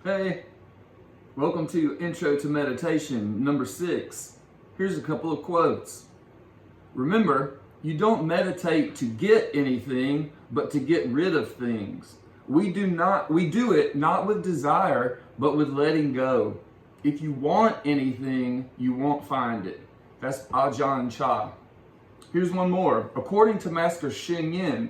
Hey, welcome to Intro to Meditation number 6. Here's a couple of quotes. Remember, you don't meditate to get anything, but to get rid of things. We do it not with desire, but with letting go. If you want anything, you won't find it. That's Ajahn Chah. Here's one more. According to Master Sheng Yin,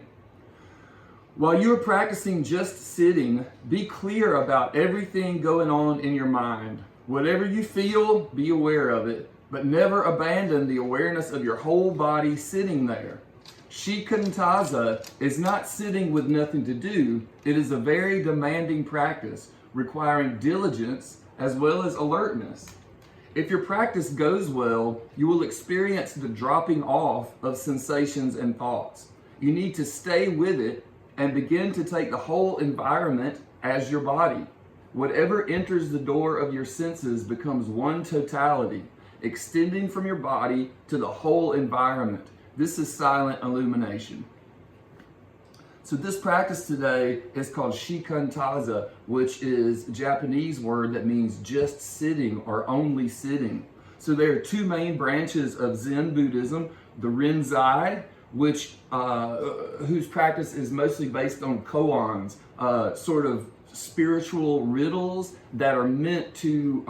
while you are practicing just sitting, be clear about everything going on in your mind. Whatever you feel, be aware of it, but never abandon the awareness of your whole body sitting there. Shikantaza is not sitting with nothing to do. It is a very demanding practice, requiring diligence as well as alertness. If your practice goes well, you will experience the dropping off of sensations and thoughts. You need to stay with it and begin to take the whole environment as your body. Whatever enters the door of your senses becomes one totality, extending from your body to the whole environment. This is silent illumination. So this practice today is called Shikantaza, which is a Japanese word that means just sitting or only sitting. So there are two main branches of Zen Buddhism, the Rinzai, whose practice is mostly based on koans, sort of spiritual riddles that are meant to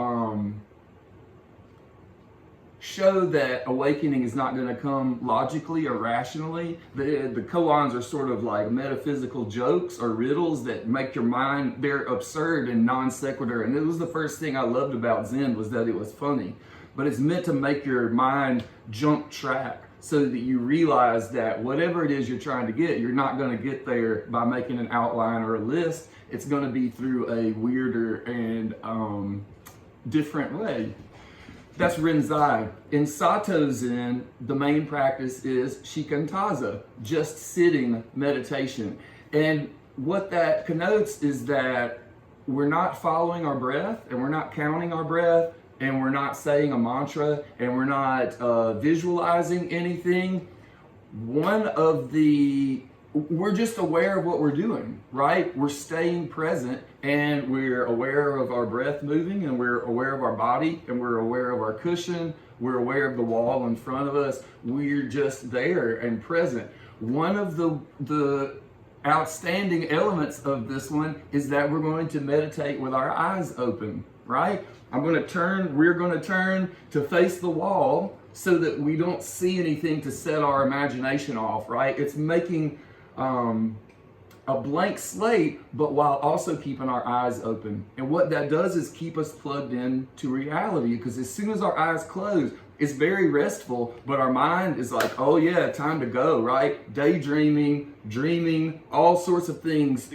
show that awakening is not going to come logically or rationally. The koans are sort of like metaphysical jokes or riddles that make your mind, they're absurd and non sequitur. And it was the first thing I loved about Zen, was that it was funny. But it's meant to make your mind jump track, so that you realize that whatever it is you're trying to get, you're not going to get there by making an outline or a list. It's going to be through a weirder and different way. That's Rinzai. In Soto Zen, the main practice is Shikantaza, just sitting meditation. And what that connotes is that we're not following our breath, and we're not counting our breath, and we're not saying a mantra, and we're not visualizing anything. We're just aware of what we're doing, right? We're staying present, and we're aware of our breath moving, and we're aware of our body, and we're aware of our cushion, we're aware of the wall in front of us. We're just there and present. One of the outstanding elements of this one is that we're going to meditate with our eyes open, right? We're going to turn to face the wall so that we don't see anything to set our imagination off, right? It's making a blank slate, but while also keeping our eyes open. And what that does is keep us plugged in to reality, because as soon as our eyes close, it's very restful, but our mind is like, oh yeah, time to go, right? Daydreaming, dreaming, all sorts of things,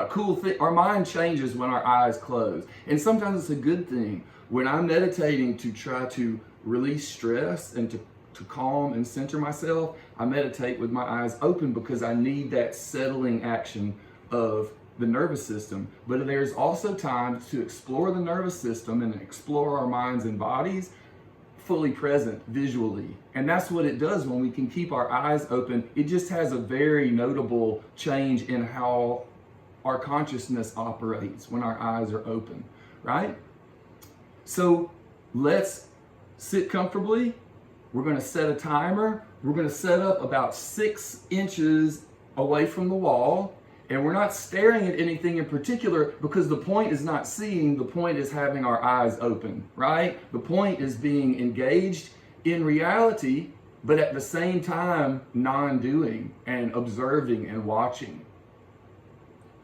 cool things. Our mind changes when our eyes close. And sometimes it's a good thing. When I'm meditating to try to release stress and to calm and center myself, I meditate with my eyes open, because I need that settling action of the nervous system. But there's also times to explore the nervous system and explore our minds and bodies fully present visually. And that's what it does when we can keep our eyes open. It just has a very notable change in how our consciousness operates when our eyes are open, right? So let's sit comfortably. We're going to set a timer. We're going to set up about 6 inches away from the wall. And we're not staring at anything in particular, because the point is not seeing, the point is having our eyes open, right? The point is being engaged in reality, but at the same time, non-doing and observing and watching.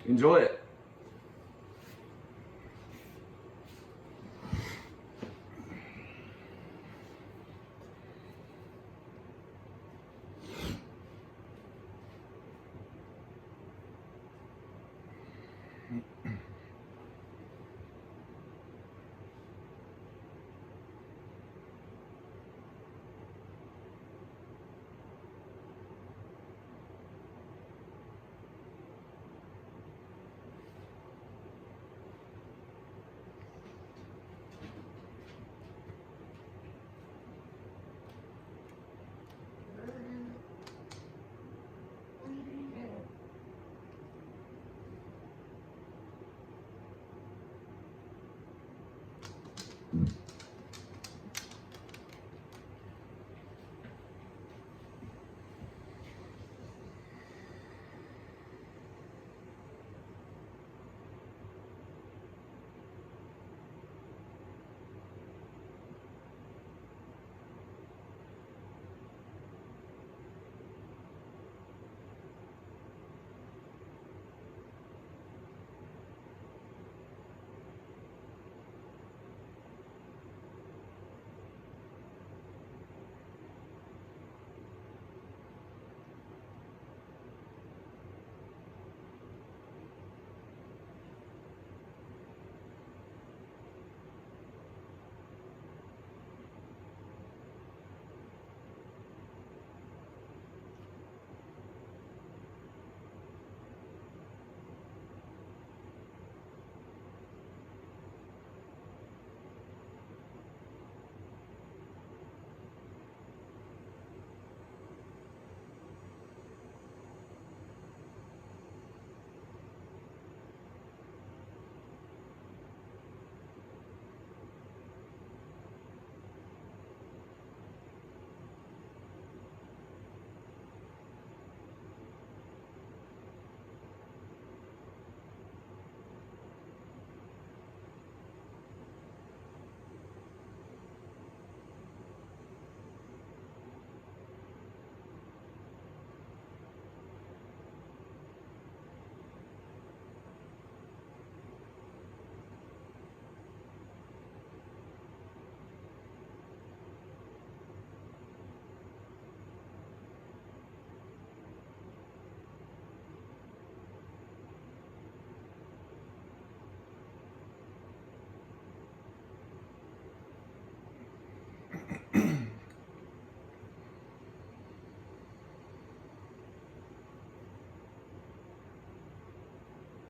Enjoy it.